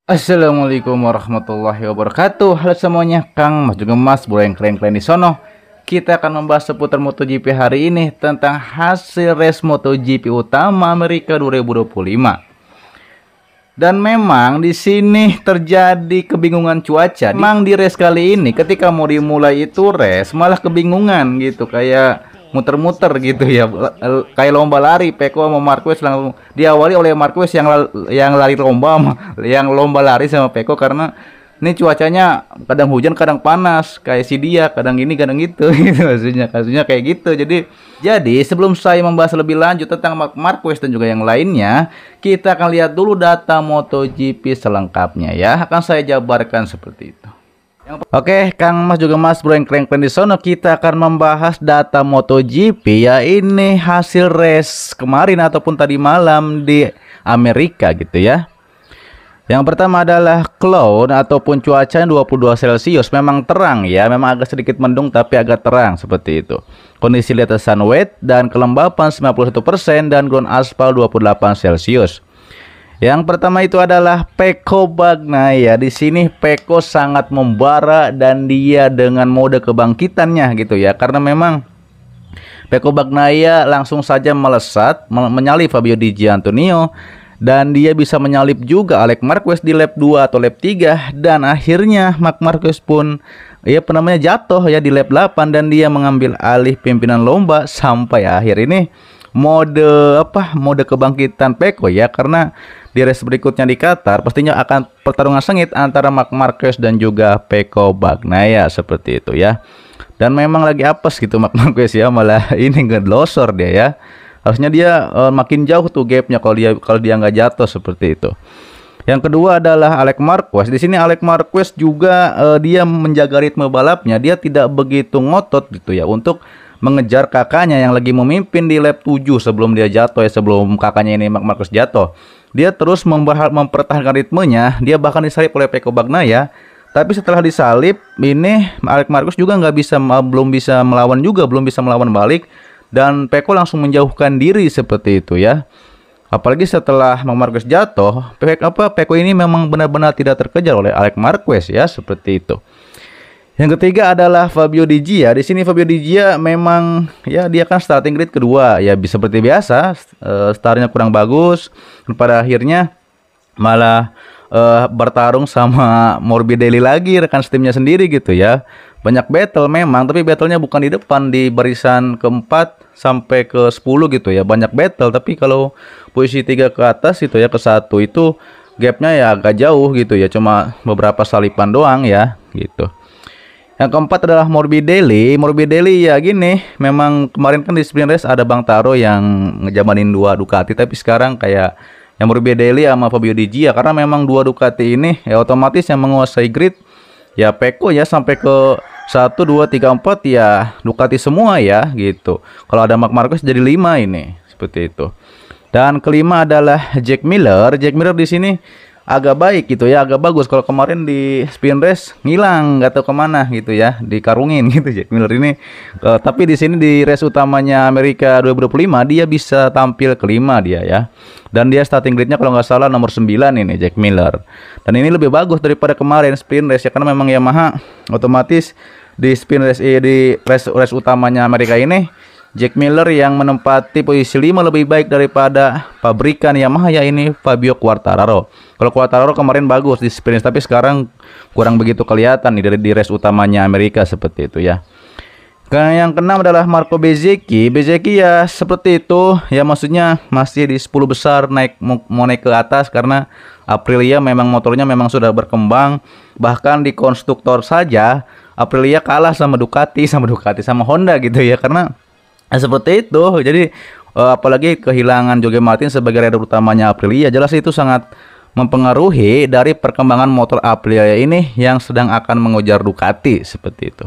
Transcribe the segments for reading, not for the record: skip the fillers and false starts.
Assalamualaikum warahmatullahi wabarakatuh. Halo semuanya, Kang Mas juga Mas, boleh yang keren-keren di sono. Kita akan membahas seputar MotoGP hari ini tentang hasil race MotoGP utama Amerika 2025. Dan memang di sini terjadi kebingungan cuaca. Memang di race kali ini ketika mau dimulai itu race malah kebingungan gitu, kayak muter-muter gitu ya, kayak lomba lari. Peko sama Marquez langsung diawali oleh Marquez yang lari lomba yang lomba lari sama Peko, karena ini cuacanya kadang hujan kadang panas, kayak si dia kadang ini kadang gitu gitu kasusnya kayak gitu. Jadi sebelum saya membahas lebih lanjut tentang Marc Marquez dan juga yang lainnya, kita akan lihat dulu data MotoGP selengkapnya ya. Akan saya jabarkan seperti itu. Oke, Kang Mas juga Mas bro yang keren-keren di sono, kita akan membahas data MotoGP ya. Ini hasil race kemarin ataupun tadi malam di Amerika gitu ya. Yang pertama adalah cloud ataupun cuaca 22 Celcius. Memang terang ya, memang agak sedikit mendung tapi agak terang seperti itu. Kondisi di atas sun wet dan kelembapan 91% dan ground aspal 28 Celcius. Yang pertama itu adalah Pecco Bagnaia. Di sini Pecco sangat membara dan dia dengan mode kebangkitannya gitu ya. Karena memang Pecco Bagnaia langsung saja melesat menyalip Fabio Di Giannantonio, dan dia bisa menyalip juga Alex Marquez di lap 2 atau lap 3, dan akhirnya Marc Marquez pun jatuh ya di lap 8 dan dia mengambil alih pimpinan lomba sampai akhir ini mode kebangkitan Pecco ya, karena di race berikutnya di Qatar pastinya akan pertarungan sengit antara Marc Marquez dan juga Pecco Bagnaia seperti itu ya. Dan memang lagi apes gitu Marc Marquez ya, malah ini ngelosor dia ya. Harusnya dia makin jauh tuh gapnya kalau dia nggak jatuh seperti itu. Yang kedua adalah Alex Marquez. Di sini Alex Marquez juga dia menjaga ritme balapnya. Dia tidak begitu ngotot gitu ya untuk mengejar kakaknya yang lagi memimpin di lap 7 sebelum dia jatuh ya, sebelum kakaknya ini Marc Marquez jatuh. Dia terus mempertahankan ritmenya. Dia bahkan disalip oleh Pecco Bagnaia. Tapi setelah disalip ini Alex Marquez juga belum bisa melawan balik. Dan Pecco langsung menjauhkan diri seperti itu ya. Apalagi setelah Marc Marquez jatuh, Pecco ini memang benar-benar tidak terkejar oleh Alex Marquez ya, seperti itu. Yang ketiga adalah Fabio Di Gia. Di sini Fabio Di Gia memang ya dia kan starting grid kedua ya, bisa seperti biasa startnya kurang bagus. Pada akhirnya malah bertarung sama Morbidelli lagi, rekan setimnya sendiri gitu ya. Banyak battle memang, tapi battlenya bukan di depan, di barisan keempat sampai ke 10 gitu ya. Banyak battle, tapi kalau posisi 3 ke atas itu ya, ke 1 itu gapnya ya agak jauh gitu ya, cuma beberapa salipan doang ya gitu. Yang keempat adalah Morbidelli. Morbidelli ya gini, memang kemarin kan di sprint race ada Bang Taro yang ngejamanin 2 Ducati, tapi sekarang kayak yang Morbidelli sama Fabio Di Gia, karena memang 2 Ducati ini ya otomatis yang menguasai grid ya Pecco ya, sampai ke 1, 2, 3, 4 ya Ducati semua ya gitu. Kalau ada Marc Marquez jadi 5 ini seperti itu. Dan kelima adalah Jack Miller. Jack Miller di sini agak baik gitu ya, agak bagus. Kalau kemarin di spin race ngilang, nggak tahu kemana gitu ya, dikarungin gitu Jack Miller ini. Tapi di sini di race utamanya Amerika 2025 dia bisa tampil kelima dia ya. Dan dia starting gridnya kalau nggak salah nomor 9 ini Jack Miller. Dan ini lebih bagus daripada kemarin spin race ya, karena memang Yamaha otomatis di spin race di race utamanya Amerika ini Jack Miller yang menempati posisi 5 lebih baik daripada pabrikan Yamaha ya, ini Fabio Quartararo. Kalau Quartararo kemarin bagus di sprint, tapi sekarang kurang begitu kelihatan nih di race utamanya Amerika seperti itu ya. Yang keenam adalah Marco Bezzecchi. Bezzecchi ya seperti itu ya, maksudnya masih di 10 besar, mau naik ke atas karena Aprilia memang motornya memang sudah berkembang. Bahkan di konstruktor saja Aprilia kalah sama Ducati sama Honda gitu ya, karena seperti itu. Jadi apalagi kehilangan Jorge Martin sebagai rider utamanya Aprilia, jelas itu sangat mempengaruhi dari perkembangan motor Aprilia ini yang sedang akan mengejar Ducati seperti itu.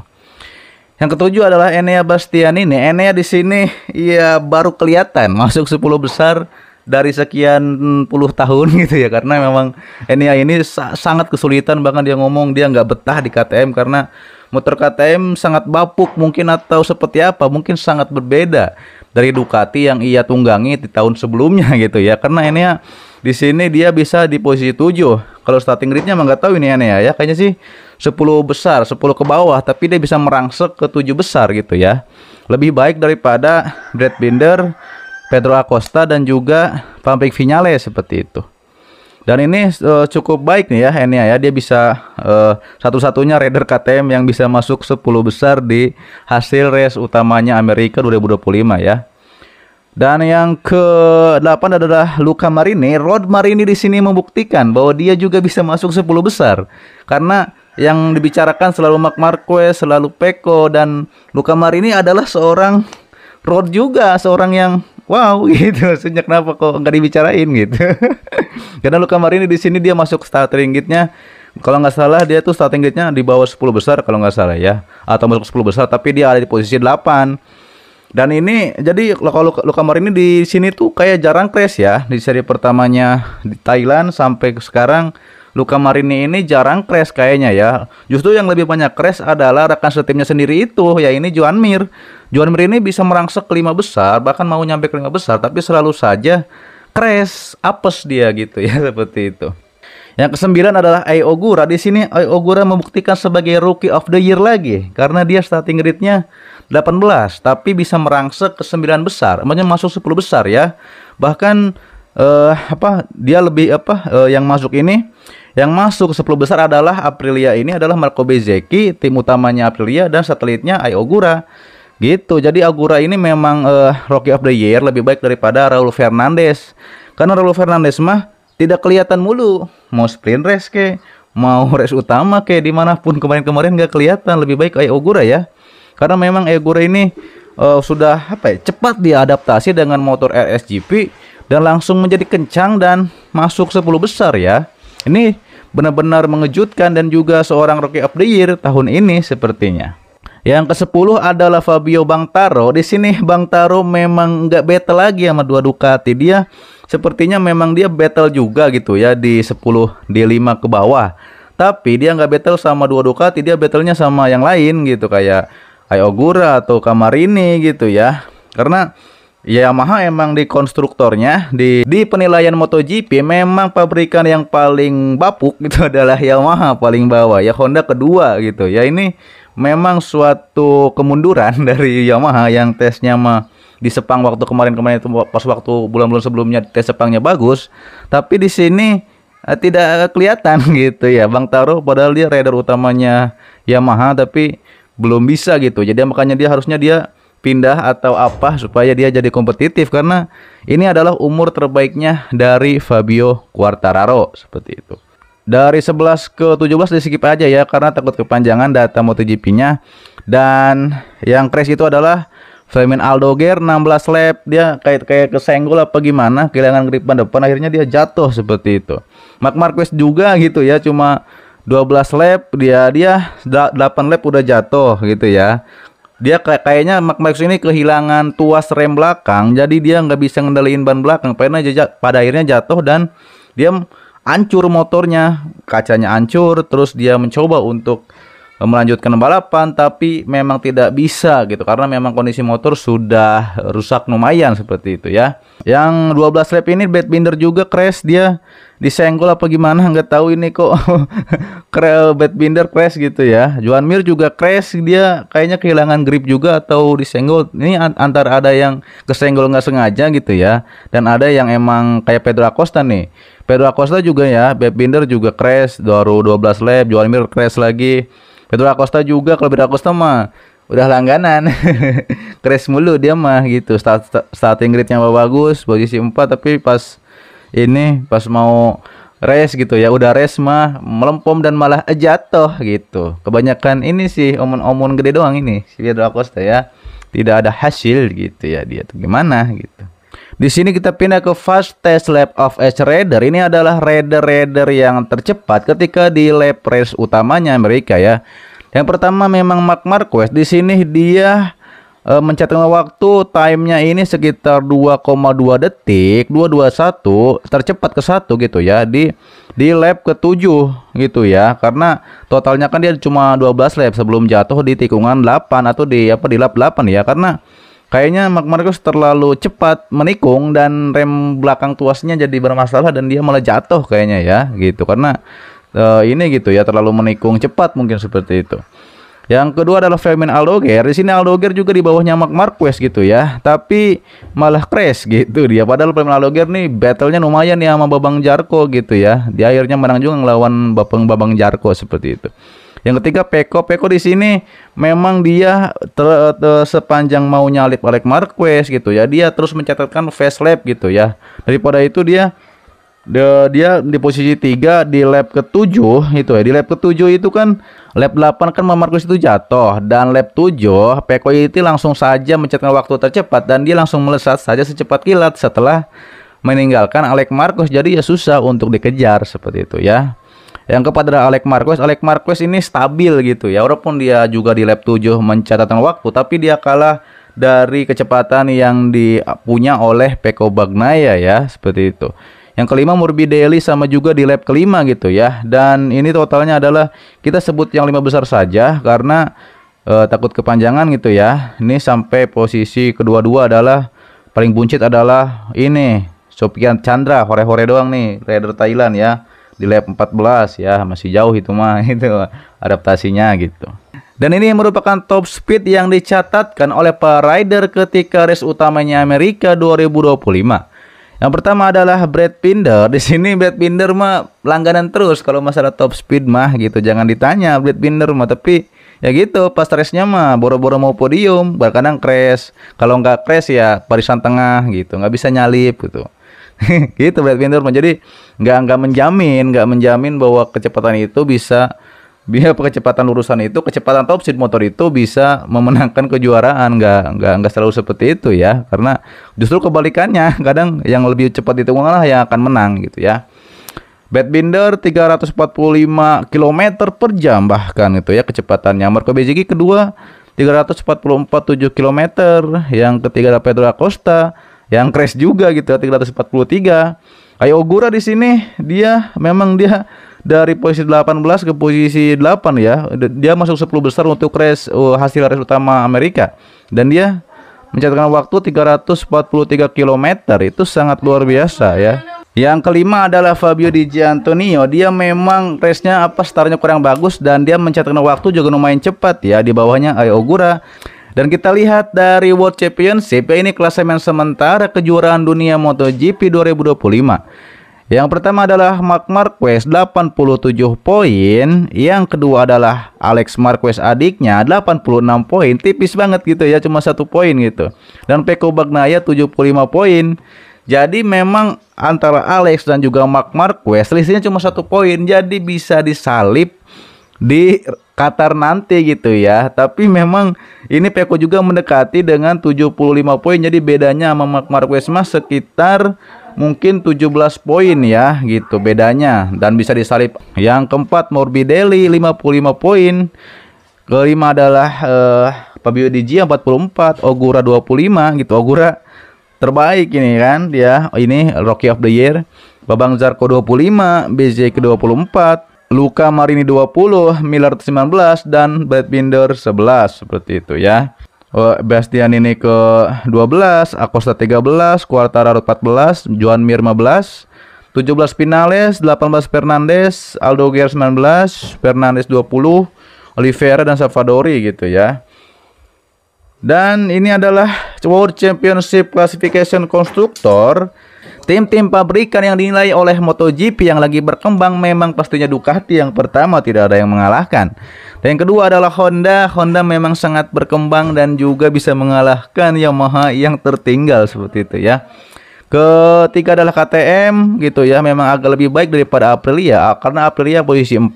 Yang ketujuh adalah Enea Bastianini. Enea di sini ya baru kelihatan masuk 10 besar dari sekian puluh tahun gitu ya, karena memang Enea ini sangat kesulitan. Bahkan dia ngomong dia nggak betah di KTM karena motor KTM sangat bapuk mungkin, atau seperti apa, mungkin sangat berbeda dari Ducati yang ia tunggangi di tahun sebelumnya gitu ya. Karena Enea di sini dia bisa di posisi 7 Kalau starting gridnya mah nggak tahu ini aneh ya. Kayaknya sih 10 besar, 10 ke bawah, tapi dia bisa merangsek ke 7 besar gitu ya. Lebih baik daripada Brad Binder, Pedro Acosta dan juga Patrick Viñales seperti itu. Dan ini cukup baik nih ya Enia ya. Dia bisa satu-satunya rider KTM yang bisa masuk 10 besar di hasil race utamanya Amerika 2025 ya. Dan yang ke-8 adalah Luca Marini. Rod Marini di sini membuktikan bahwa dia juga bisa masuk 10 besar. Karena yang dibicarakan selalu Marc Marquez, selalu Pecco, dan Luca Marini adalah seorang road juga, seorang yang wow gitu. Maksudnya kenapa kok nggak dibicarain gitu? Karena Luca Marini di sini dia masuk starting grid-nya. Kalau nggak salah dia tuh starting grid-nya di bawah 10 besar kalau nggak salah ya, atau masuk 10 besar, tapi dia ada di posisi 8. Dan ini jadi kalau Luca Marini di sini tuh kayak jarang crash ya. Di seri pertamanya di Thailand sampai sekarang Luca Marini ini jarang crash kayaknya ya. Justru yang lebih banyak crash adalah rekan setimnya sendiri itu, ya ini Joan Mir. Joan Mir ini bisa merangsek ke 5 besar, bahkan mau nyampe ke 5 besar, tapi selalu saja crash, apes dia gitu ya, seperti itu. Yang ke-9 adalah Ai Ogura. Di sini Ai Ogura membuktikan sebagai Rookie of the Year lagi karena dia starting grid-nya 18, tapi bisa merangsek ke 9 besar, maksudnya masuk 10 besar ya. Bahkan dia lebih yang masuk ini, yang masuk 10 besar adalah Aprilia, ini adalah Marco Bezzecchi, tim utamanya Aprilia, dan satelitnya Ai Ogura. Gitu. Jadi Ogura ini memang Rookie of the Year lebih baik daripada Raul Fernandez. Karena Raul Fernandez mah tidak kelihatan mulu, mau sprint race ke, mau race utama ke, dimanapun kemarin-kemarin nggak kelihatan. Lebih baik Ai Ogura ya, karena memang Ai Ogura ini sudah cepat diadaptasi dengan motor RSGP dan langsung menjadi kencang dan masuk 10 besar ya. Ini benar-benar mengejutkan dan juga seorang Rookie of the Year tahun ini sepertinya. Yang ke-10 adalah Fabio Quartararo. Di sini Quartararo memang nggak battle lagi sama dua Ducati. Dia sepertinya memang dia battle juga gitu ya di 10 D5 ke bawah. Tapi dia nggak battle sama dua Ducati, dia battlenya sama yang lain gitu, kayak Ai Ogura atau Camarini gitu ya. Karena Yamaha emang di konstruktornya di penilaian MotoGP memang pabrikan yang paling bapuk itu adalah Yamaha paling bawah ya, Honda kedua gitu ya. Ini memang suatu kemunduran dari Yamaha yang tesnya mah di Sepang waktu kemarin-kemarin itu, pas waktu bulan-bulan sebelumnya tes Sepangnya bagus, tapi di sini tidak kelihatan gitu ya Quartararo, padahal dia rider utamanya Yamaha tapi belum bisa gitu. Jadi makanya harusnya dia pindah atau apa supaya dia jadi kompetitif, karena ini adalah umur terbaiknya dari Fabio Quartararo seperti itu. Dari 11 ke 17 di skip aja ya karena takut kepanjangan data MotoGP-nya. Dan yang crash itu adalah Fermin Aldoguer 16 lap, dia kayak kesenggol apa gimana, kehilangan grip ban depan, akhirnya dia jatuh seperti itu. Marc Marquez juga gitu ya, cuma 12 lap, dia 8 lap udah jatuh gitu ya. Dia kayaknya Marc Marquez ini kehilangan tuas rem belakang, jadi dia nggak bisa ngendaliin ban belakang, pada akhirnya jatuh dan dia hancur motornya, kacanya hancur. Terus dia mencoba untuk melanjutkan balapan tapi memang tidak bisa gitu karena memang kondisi motor sudah rusak lumayan seperti itu ya. Yang 12 lap ini Brad Binder juga crash, dia disenggol apa gimana nggak tahu ini kok. Brad Binder crash gitu ya. Joan Mir juga crash, dia kayaknya kehilangan grip juga atau disenggol. Ini antara ada yang kesenggol nggak sengaja gitu ya, dan ada yang emang kayak Pedro Acosta nih. Pedro Acosta juga ya, Brad Binder juga crash baru 12 lap, Joan Mir crash lagi. Pedro Acosta juga, kalau Pedro Acosta mah udah langganan. Crash mulu dia mah gitu. Starting grid-nya bagus, posisi 4, tapi pas mau race gitu ya, udah race mah melempom dan malah jatuh gitu. Kebanyakan ini sih omon-omon gede doang ini si Pedro Acosta ya. Tidak ada hasil gitu ya, dia tuh gimana gitu. Di sini kita pindah ke fastest lap of each rider. Ini adalah rider yang tercepat ketika di lap race utamanya mereka ya. Yang pertama memang Marc Marquez. Di sini dia mencatatkan waktu timenya ini sekitar 2,2 detik, 2:21, tercepat ke-1 gitu ya di lap ke-7 gitu ya. Karena totalnya kan dia cuma 12 lap sebelum jatuh di tikungan 8 atau di lap 8 ya. Karena kayaknya Marc Marquez terlalu cepat menikung dan rem belakang tuasnya jadi bermasalah dan dia malah jatuh kayaknya ya gitu, karena ini gitu ya, terlalu menikung cepat mungkin seperti itu. Yang kedua adalah Firmin Aldoguer. Di sini Aldoguer juga di bawahnya Marc Marquez gitu ya, tapi malah crash gitu dia. Padahal Firmin Aldoguer nih battle-nya lumayan ya sama Babang Zarco gitu ya. Dia akhirnya menang juga ngelawan Babang Zarco seperti itu. Yang ketiga Peko di sini memang dia sepanjang mau nyalip Alex Marquez gitu ya, dia terus mencatatkan fast lap gitu ya. Daripada itu dia di posisi 3 di lap ke-7 itu ya. Di lap ke-7 itu kan lap 8 kan Marquez itu jatuh, dan lap 7 Peko itu langsung saja mencetak waktu tercepat dan dia langsung melesat saja secepat kilat setelah meninggalkan Alex Marquez. Jadi ya susah untuk dikejar seperti itu ya. Yang kepada Alex Marquez ini stabil gitu ya. Walaupun dia juga di lap 7 mencatatkan waktu, tapi dia kalah dari kecepatan yang dipunya oleh Pecco Bagnaia ya, seperti itu. Yang kelima Morbidelli sama juga di lap kelima gitu ya. Dan ini totalnya adalah kita sebut yang 5 besar saja karena takut kepanjangan gitu ya. Ini sampai posisi kedua-dua adalah paling buncit adalah ini Sophia Chandra, hore-hore doang nih, rider Thailand ya. Di lap 14 ya, masih jauh itu mah itu adaptasinya gitu. Dan ini merupakan top speed yang dicatatkan oleh para rider ketika race utamanya Amerika 2025. Yang pertama adalah Brad Binder. Di sini Brad Binder mah langganan terus kalau masalah top speed mah gitu. Jangan ditanya Brad Binder mah, tapi ya gitu pas race-nya mah boro-boro mau podium, kadang crash. Kalau nggak crash ya barisan tengah gitu, nggak bisa nyalip gitu. Gitu Brad Binder mah. Jadi nggak menjamin bahwa kecepatan itu bisa kecepatan lurusan itu, kecepatan top speed motor itu bisa memenangkan kejuaraan. Nggak selalu seperti itu ya, karena justru kebalikannya, kadang yang lebih cepat itu malah yang akan menang gitu ya. Brad Binder 345 km per jam bahkan itu ya kecepatannya. Marco Bezzecchi kedua 344,7 km. Yang ketiga ada Pedro Acosta yang crash juga gitu ya, 343. Ai Ogura di sini dia dari posisi 18 ke posisi 8 ya. Dia masuk 10 besar untuk race hasil race utama Amerika. Dan dia mencatatkan waktu 343 km. Itu sangat luar biasa ya. Yang kelima adalah Fabio Di Giannantonio. Dia memang race-nya startnya kurang bagus dan dia mencatatkan waktu juga lumayan cepat ya, di bawahnya Ai Ogura. Dan kita lihat dari World Championship ya, ini klasemen sementara kejuaraan dunia MotoGP 2025. Yang pertama adalah Marc Marquez 87 poin, yang kedua adalah Alex Marquez adiknya 86 poin, tipis banget gitu ya, cuma 1 poin gitu. Dan Pecco Bagnaia 75 poin. Jadi memang antara Alex dan juga Marc Marquez selisihnya cuma 1 poin, jadi bisa disalip di Qatar nanti gitu ya. Tapi memang ini Pecco juga mendekati dengan 75 poin, jadi bedanya sama Marc Marquez mah sekitar mungkin 17 poin ya gitu bedanya, dan bisa disalip. Yang keempat Morbidelli 55 poin. Kelima adalah Fabio Di Giannantonio 44, Ogura 25 gitu. Ogura terbaik ini kan dia, ini Rookie of the Year. Babang Zarco 25, Bezzecchi 24, Luca Marini 20, Miller 19, dan Brad Binder 11 seperti itu ya. Bastian ini ke 12, Acosta 13, Quartararo 14, Joan Mir 15, 17 Vinales, 18 Fernandez, Aldoguer 19, Fernandez 20, Oliveira dan Savadori gitu ya. Dan ini adalah World Championship Classification Constructor. Tim-tim pabrikan yang dinilai oleh MotoGP yang lagi berkembang memang pastinya Ducati yang pertama, tidak ada yang mengalahkan. Dan yang kedua adalah Honda. Honda memang sangat berkembang dan juga bisa mengalahkan Yamaha yang tertinggal seperti itu ya. Ketiga adalah KTM gitu ya, memang agak lebih baik daripada Aprilia karena Aprilia posisi 4.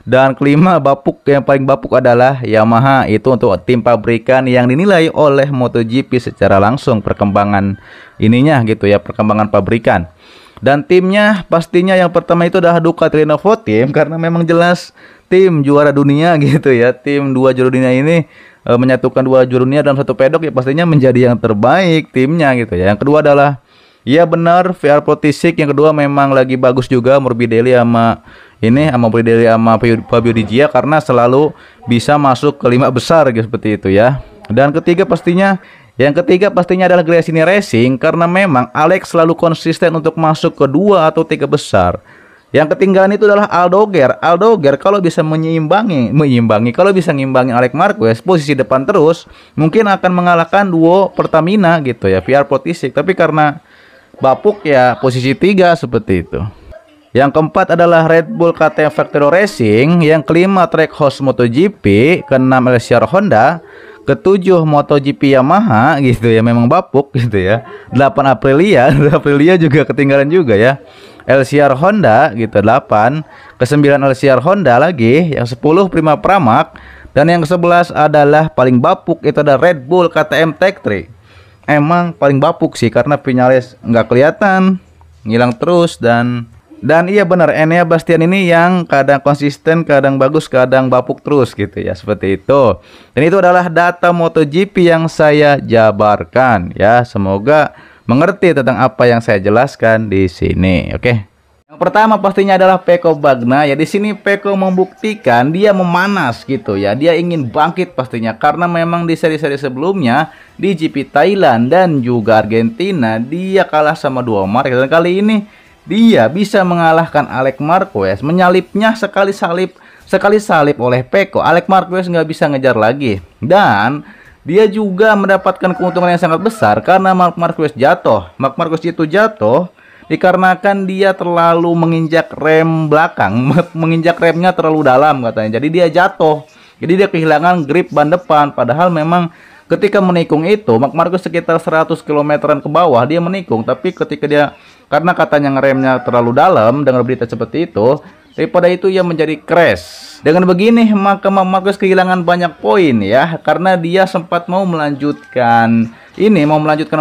Dan kelima yang paling bapuk adalah Yamaha. Itu untuk tim pabrikan yang dinilai oleh MotoGP secara langsung perkembangan ininya gitu ya, perkembangan pabrikan. Dan timnya pastinya yang pertama itu adalah Ducati Lenovo Team, karena memang jelas tim juara dunia gitu ya. Tim 2 juara dunia ini menyatukan 2 juara dunia dalam satu pedok ya, pastinya menjadi yang terbaik timnya gitu ya. Yang kedua adalah ya benar VR Protisik. Yang kedua memang lagi bagus juga Morbidelli sama Fabio Di Giannantonio karena selalu bisa masuk ke 5 besar gitu, seperti itu ya. Dan ketiga pastinya Yang ketiga pastinya adalah Gresini Racing, karena memang Alex selalu konsisten untuk masuk ke 2 atau 3 besar. Yang ketinggalan itu adalah Aldoger. Aldoger kalau bisa kalau bisa ngimbangi Alex Marquez posisi depan terus, mungkin akan mengalahkan duo Pertamina gitu ya, VR Protisik. Tapi karena bapuk ya posisi 3 seperti itu. Yang keempat adalah Red Bull KTM Factory Racing, yang kelima Trackhouse MotoGP, keenam LCR Honda, ketujuh MotoGP Yamaha gitu ya, memang bapuk gitu ya. 8 Aprilia juga ketinggalan juga ya. LCR Honda gitu 8, ke-9 LCR Honda lagi, yang 10 Prima Pramac, dan yang ke-11 adalah paling bapuk itu ada Red Bull KTM Tech 3. Emang paling bapuk sih karena Vinales nggak kelihatan, ngilang terus, dan iya benar, Enea Bastian ini yang kadang konsisten, kadang bagus, kadang bapuk terus gitu ya, seperti itu. Dan itu adalah data MotoGP yang saya jabarkan ya. Semoga mengerti tentang apa yang saya jelaskan di sini. Oke. Yang pertama pastinya adalah Pecco Bagnaia. Ya di sini Pecco membuktikan dia memanas gitu ya. Dia ingin bangkit pastinya karena memang di seri-seri sebelumnya di GP Thailand dan juga Argentina dia kalah sama dua Marquez, dan kali ini dia bisa mengalahkan Alex Marquez, menyalipnya sekali salip oleh Pecco. Alex Marquez nggak bisa ngejar lagi, dan dia juga mendapatkan keuntungan yang sangat besar karena Marc Marquez jatuh. Marc Marquez itu jatuh dikarenakan dia terlalu menginjak rem belakang, menginjak remnya terlalu dalam katanya. Jadi dia jatuh. Jadi dia kehilangan grip ban depan. Padahal memang ketika menikung itu, Marc Marquez sekitar 100 km ke bawah dia menikung. Tapi ketika dia, karena katanya ngeremnya terlalu dalam, dengar berita seperti itu, daripada itu ia menjadi crash. Dengan begini maka Marc Marquez kehilangan banyak poin ya, karena dia sempat mau melanjutkan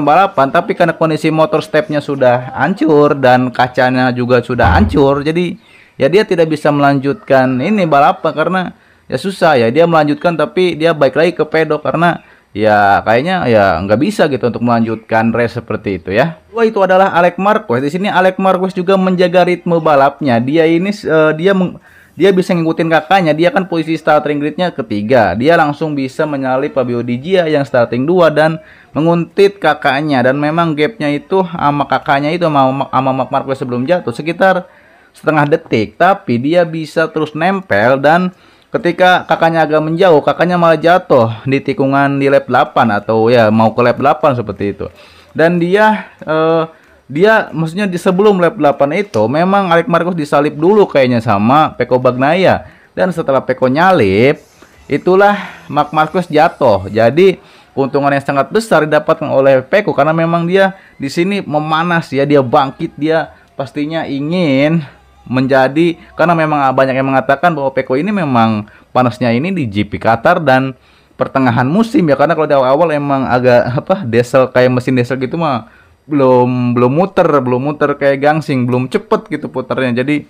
balapan, tapi karena kondisi motor stepnya sudah hancur dan kacanya juga sudah hancur, jadi ya dia tidak bisa melanjutkan ini balapan karena ya susah ya dia melanjutkan, tapi dia balik lagi ke pedok karena ya kayaknya ya nggak bisa gitu untuk melanjutkan race seperti itu ya. Wah, itu adalah Alex Marquez. Di sini Alex Marquez juga menjaga ritme balapnya. Dia ini dia bisa ngikutin kakaknya. Dia kan posisi starting gridnya ketiga. Dia langsung bisa menyalip Fabio Di Gia yang starting 2 dan menguntit kakaknya. Dan memang gapnya itu sama kakaknya itu sama Marc Marquez sebelum jatuh sekitar setengah detik. Tapi dia bisa terus nempel, dan ketika kakaknya agak menjauh, kakaknya malah jatuh di tikungan di lap 8 atau ya mau ke lap 8 seperti itu. Dan dia maksudnya di sebelum lap 8 itu memang Alex Marquez disalip dulu kayaknya sama Pecco Bagnaia. Dan setelah Pecco nyalip, itulah Marc Marquez jatuh. Jadi keuntungan yang sangat besar didapatkan oleh Pecco karena memang dia di sini memanas ya, dia bangkit, dia pastinya ingin menjadi, karena memang banyak yang mengatakan bahwa Pecco ini memang panasnya ini di GP Qatar dan pertengahan musim ya, karena kalau di awal-awal emang agak diesel, kayak mesin diesel gitu mah belum muter kayak gangsing, belum cepet gitu putarnya, jadi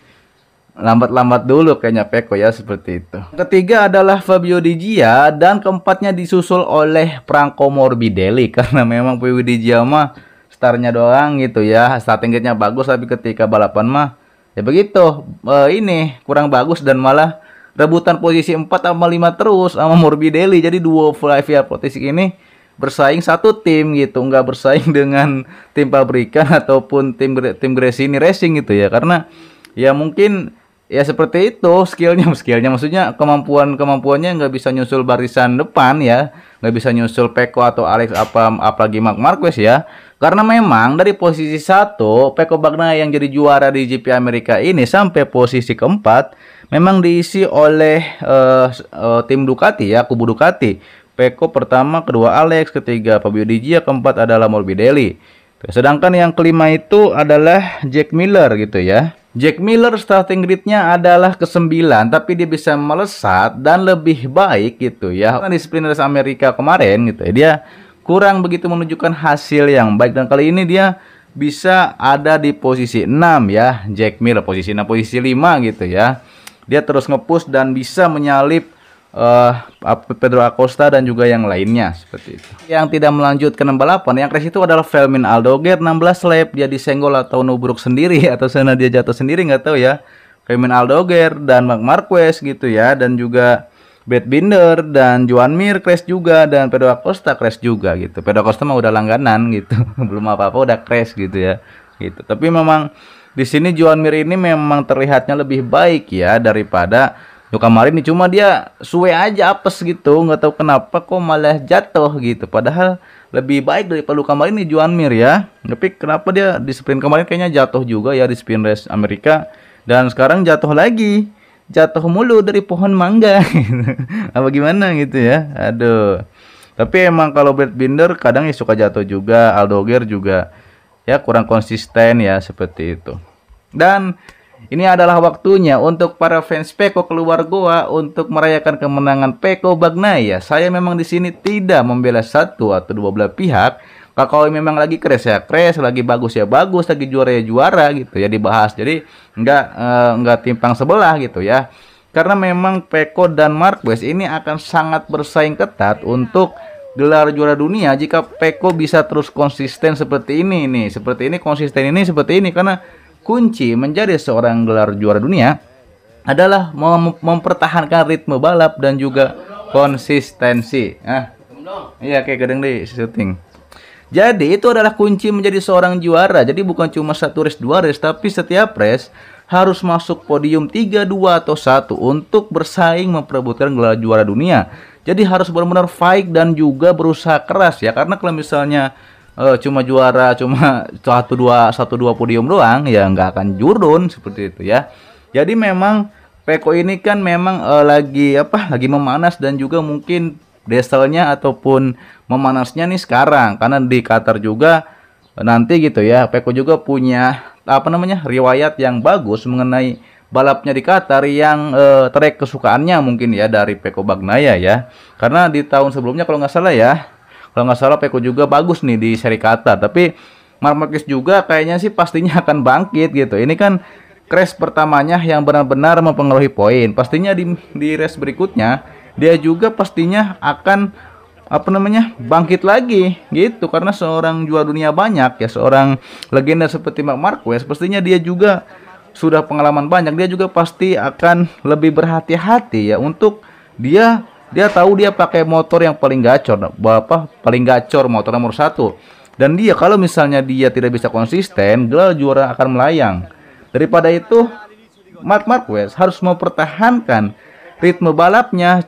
lambat dulu kayaknya Pecco ya, seperti itu. Ketiga adalah Fabio Di Gia, dan keempatnya disusul oleh Franco Morbidelli karena memang Fabio Di Gia mah startnya doang gitu ya, starting gate-nya bagus, tapi ketika balapan mah ya begitu, ini kurang bagus dan malah rebutan posisi 4 sama 5 terus sama Morbidelli. Jadi duo VR Protisik ini bersaing satu tim gitu, nggak bersaing dengan tim pabrikan ataupun tim Gresini Racing gitu ya, karena ya mungkin ya seperti itu skillnya maksudnya kemampuannya nggak bisa nyusul barisan depan ya, nggak bisa nyusul Pecco atau Alex apalagi Marc Marquez ya, karena memang dari posisi 1 Pecco Bagnaia yang jadi juara di GP Amerika ini sampai posisi keempat memang diisi oleh tim Ducati ya, kubu Ducati. Pecco pertama, kedua Alex, ketiga Fabio Di Gia, keempat adalah Morbidelli. Sedangkan yang kelima itu adalah Jack Miller gitu ya. Jack Miller starting gridnya adalah ke-9, tapi dia bisa melesat dan lebih baik gitu ya. Karena di Sprint Race Amerika kemarin gitu ya, dia kurang begitu menunjukkan hasil yang baik, dan kali ini dia bisa ada di posisi 6 ya. Jack Miller posisi 6, posisi 5 gitu ya. Dia terus nge-push dan bisa menyalip Pedro Acosta dan juga yang lainnya seperti itu. Yang tidak melanjutkan balapan yang crash itu adalah Fermin Aldoger 16 lap, dia disenggol atau nubruk sendiri atau sana dia jatuh sendiri nggak tahu ya. Fermin Aldoger dan Marc Marquez gitu ya, dan juga Brad Binder dan Joan Mir crash juga, dan Pedro Acosta crash juga gitu. Pedro Acosta mah udah langganan gitu. Belum apa-apa udah crash gitu ya. Gitu. Tapi memang di sini Joan Mir ini memang terlihatnya lebih baik ya daripada kemarin nih, cuma dia suwe aja apes gitu, nggak tahu kenapa kok malah jatuh gitu. Padahal lebih baik daripada kemarin nih Joan Mir ya. Tapi kenapa dia di sprint kemarin kayaknya jatuh juga ya di sprint race Amerika, dan sekarang jatuh lagi. Jatuh mulu dari pohon mangga. Apa gimana gitu ya. Aduh. Tapi emang kalau Brad Binder kadang ya suka jatuh juga, Aldoger juga ya kurang konsisten ya seperti itu. Dan ini adalah waktunya untuk para fans Pecco keluar goa untuk merayakan kemenangan Pecco Bagnaia. Saya memang di sini tidak membela satu atau dua belah pihak. Kalau memang lagi crash ya crash, lagi bagus ya bagus, lagi juara ya juara gitu ya dibahas. Jadi nggak timpang sebelah gitu ya. Karena memang Pecco dan Marquez ini akan sangat bersaing ketat untuk gelar juara dunia jika Pecco bisa terus konsisten seperti ini nih, seperti ini konsisten ini seperti ini. Karena kunci menjadi seorang gelar juara dunia adalah mempertahankan ritme balap dan juga konsistensi. Iya kayak gedeng deh syuting. Jadi itu adalah kunci menjadi seorang juara. Jadi bukan cuma satu race, dua race, tapi setiap race harus masuk podium 3, 2, atau 1 untuk bersaing memperebutkan gelar juara dunia. Jadi harus benar-benar fight dan juga berusaha keras ya. Karena kalau misalnya cuma juara cuma satu dua podium doang ya nggak akan jurun seperti itu ya. Jadi memang Pecco ini kan memang lagi memanas, dan juga mungkin dieselnya ataupun memanasnya nih sekarang karena di Qatar juga nanti gitu ya. Pecco juga punya riwayat yang bagus mengenai balapnya di Qatar yang trek kesukaannya mungkin ya dari Pecco Bagnaia ya. Karena di tahun sebelumnya kalau nggak salah Pecco juga bagus nih di seri Qatar. Tapi Marc Marquez juga kayaknya sih pastinya akan bangkit gitu. Ini kan crash pertamanya yang benar-benar mempengaruhi poin. Pastinya di race berikutnya dia juga pastinya akan bangkit lagi gitu, karena seorang juara dunia banyak ya, seorang legenda seperti Marc Marquez pastinya dia juga sudah pengalaman banyak. Dia juga pasti akan lebih berhati-hati ya untuk dia tahu dia pakai motor yang paling gacor, motor nomor 1. Dan dia kalau misalnya dia tidak bisa konsisten, gelar juara akan melayang. Daripada itu Marc Marquez harus mempertahankan ritme balapnya,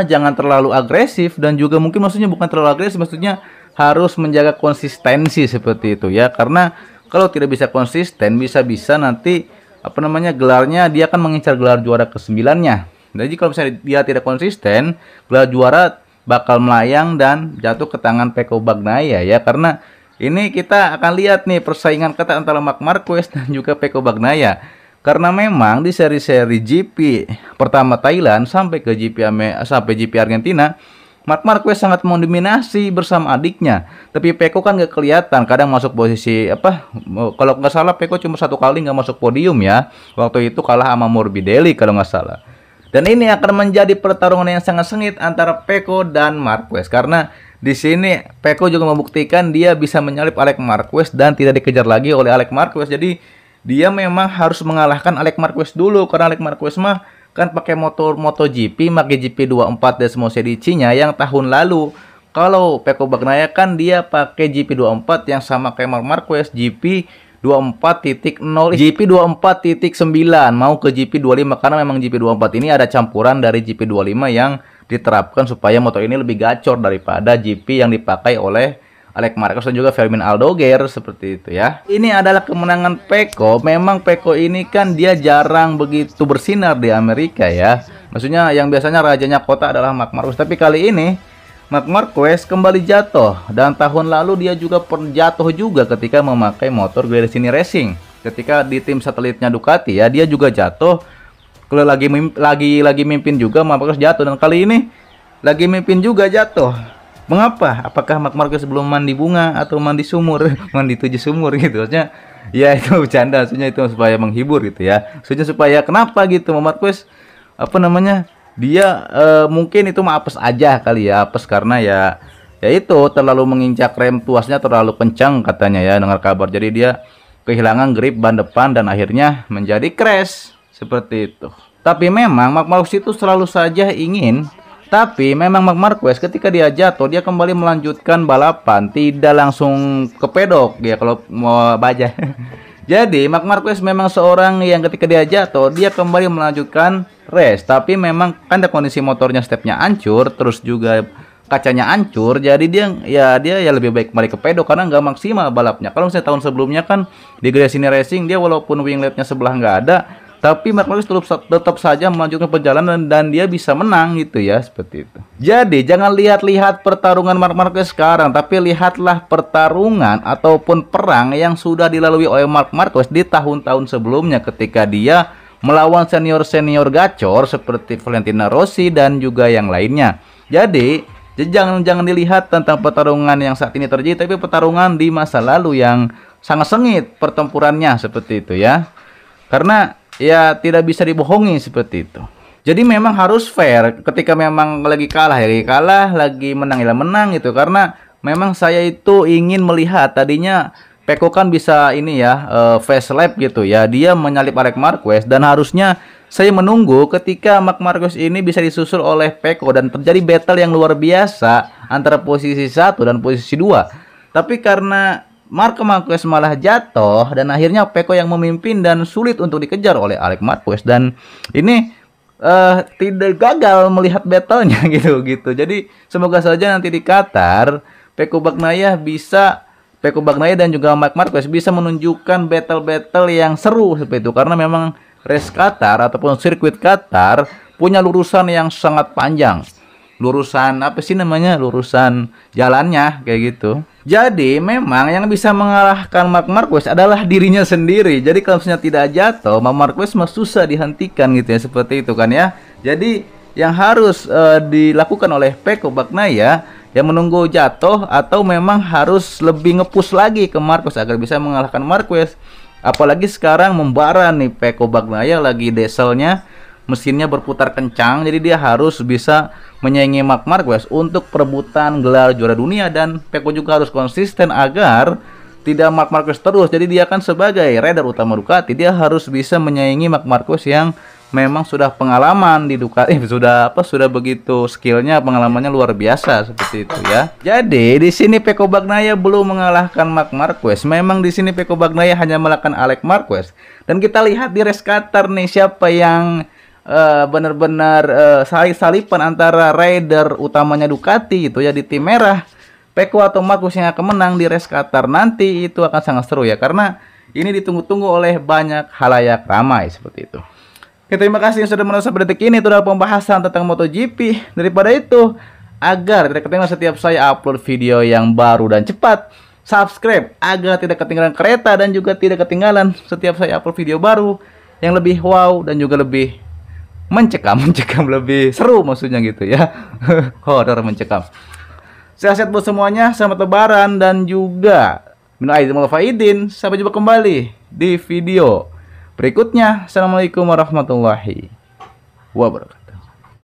jangan terlalu agresif, dan juga mungkin maksudnya bukan terlalu agresif, maksudnya harus menjaga konsistensi seperti itu ya. Karena kalau tidak bisa konsisten, bisa-bisa nanti gelarnya dia akan mengincar gelar juara ke-9-nya. Jadi kalau misalnya dia tidak konsisten, gelar juara bakal melayang dan jatuh ke tangan Pecco Bagnaia ya. Karena ini kita akan lihat nih persaingan ketat antara Marc Marquez dan juga Pecco Bagnaia. Karena memang di seri-seri GP pertama Thailand sampai GP Argentina, Marc Marquez sangat mendominasi bersama adiknya. Tapi Pecco kan nggak kelihatan, kadang masuk posisi kalau nggak salah Pecco cuma 1 kali nggak masuk podium ya. Waktu itu kalah sama Morbidelli kalau nggak salah. Dan ini akan menjadi pertarungan yang sangat sengit antara Pecco dan Marquez, karena di sini Pecco juga membuktikan dia bisa menyalip Alex Marquez dan tidak dikejar lagi oleh Alex Marquez. Jadi dia memang harus mengalahkan Alex Marquez dulu, karena Alex Marquez mah kan pakai motor MotoGP, pakai GP24 Desmosedici-nya yang tahun lalu. Kalau Pecco Bagnaia kan dia pakai GP24 yang sama kayak Marc Marquez, GP24.0, GP24.9 mau ke GP25, karena memang GP24 ini ada campuran dari GP25 yang diterapkan supaya motor ini lebih gacor daripada GP yang dipakai oleh Alex Marquez dan juga Fermin Aldoger seperti itu ya. Ini adalah kemenangan Pecco. Memang Pecco ini kan dia jarang begitu bersinar di Amerika ya. Maksudnya yang biasanya rajanya kota adalah Marc Marquez, tapi kali ini Marc Marquez kembali jatuh, dan tahun lalu dia juga jatuh juga ketika memakai motor Gresini Racing. Ketika di tim satelitnya Ducati ya, dia juga jatuh. Kalau lagi mimpin juga Marc Marquez jatuh, dan kali ini lagi mimpin juga jatuh. Mengapa? Apakah Marc Marquez sebelum mandi bunga atau mandi sumur, mandi 7 sumur gitu? Maksudnya ya itu bercanda, maksudnya itu supaya menghibur gitu ya. Maksudnya supaya kenapa gitu Marc Marquez dia mungkin itu apes aja kali ya, apes karena ya itu terlalu menginjak rem tuasnya terlalu kencang katanya ya, dengar kabar. Jadi dia kehilangan grip ban depan dan akhirnya menjadi crash seperti itu. Tapi memang Marc Marquez itu selalu saja ingin, tapi memang Marc Marquez ketika dia jatuh, dia kembali melanjutkan balapan, tidak langsung ke pedok dia kalau mau baja. Jadi Marc Marquez memang seorang yang ketika dia jatuh, dia kembali melanjutkan race. Tapi memang kan kondisi motornya stepnya hancur, terus juga kacanya hancur. Jadi dia lebih baik kembali ke pedok karena nggak maksimal balapnya. Kalau misalnya tahun sebelumnya kan di Gresini Racing dia walaupun wingletnya sebelah nggak ada, tapi Marc Marquez tetap saja melanjutkan perjalanan dan dia bisa menang gitu ya, seperti itu. Jadi jangan lihat-lihat pertarungan Marc Marquez sekarang, tapi lihatlah pertarungan ataupun perang yang sudah dilalui oleh Marc Marquez di tahun-tahun sebelumnya ketika dia melawan senior-senior gacor seperti Valentino Rossi dan juga yang lainnya. Jadi jangan dilihat tentang pertarungan yang saat ini terjadi, tapi pertarungan di masa lalu yang sangat sengit pertempurannya seperti itu ya. Karena ya tidak bisa dibohongi seperti itu. Jadi memang harus fair. Ketika memang lagi kalah ya kalah, lagi menang ya menang gitu. Karena memang saya itu ingin melihat tadinya Pecco kan bisa ini ya face lap gitu ya. Dia menyalip Marc Marquez dan harusnya saya menunggu ketika Marc Marquez ini bisa disusul oleh Pecco dan terjadi battle yang luar biasa antara posisi 1 dan posisi 2. Tapi karena Marc Marquez malah jatuh dan akhirnya Pecco yang memimpin dan sulit untuk dikejar oleh Alex Marquez, dan ini tidak gagal melihat battlenya gitu. Jadi semoga saja nanti di Qatar Pecco Bagnaia dan juga Marc Marquez bisa menunjukkan battle yang seru seperti itu, karena memang race Qatar ataupun sirkuit Qatar punya lurusan yang sangat panjang. Lurusan apa sih namanya, lurusan jalannya kayak gitu. Jadi memang yang bisa mengalahkan Marc Marquez adalah dirinya sendiri. Jadi kalau misalnya tidak jatuh, Marc Marquez mah susah dihentikan gitu ya, seperti itu kan ya. Jadi yang harus dilakukan oleh Pecco Bagnaia yang menunggu jatuh, atau memang harus lebih ngepush lagi ke Marquez agar bisa mengalahkan Marquez. Apalagi sekarang membara nih Pecco Bagnaia, lagi dieselnya mesinnya berputar kencang, jadi dia harus bisa menyaingi Marc Marquez untuk perebutan gelar juara dunia. Dan Pecco juga harus konsisten agar tidak Marc Marquez terus. Jadi dia kan sebagai rider utama Ducati, dia harus bisa menyaingi Marc Marquez yang memang sudah pengalaman di Ducati, sudah begitu skillnya, pengalamannya luar biasa seperti itu ya. Jadi di sini Pecco Bagnaia belum mengalahkan Marc Marquez. Memang di sini Pecco Bagnaia hanya mengalahkan Alex Marquez. Dan kita lihat di race Qatar nih siapa yang benar-benar salip-salipan antara rider utamanya Ducati itu ya di tim merah. Pecco atau Marquez yang akan menang di race Qatar nanti itu akan sangat seru ya, karena ini ditunggu-tunggu oleh banyak halayak ramai seperti itu. Oke, terima kasih yang sudah menonton sampai detik ini. Itu adalah pembahasan tentang MotoGP. Daripada itu, agar tidak ketinggalan setiap saya upload video yang baru dan cepat, subscribe agar tidak ketinggalan kereta dan juga tidak ketinggalan setiap saya upload video baru yang lebih wow dan juga lebih mencekam lebih seru maksudnya gitu ya. Horor mencekam. Sehat-sehat buat semuanya, selamat lebaran dan juga minal aidin wal faidin. Sampai jumpa kembali di video berikutnya. Assalamualaikum warahmatullahi wabarakatuh.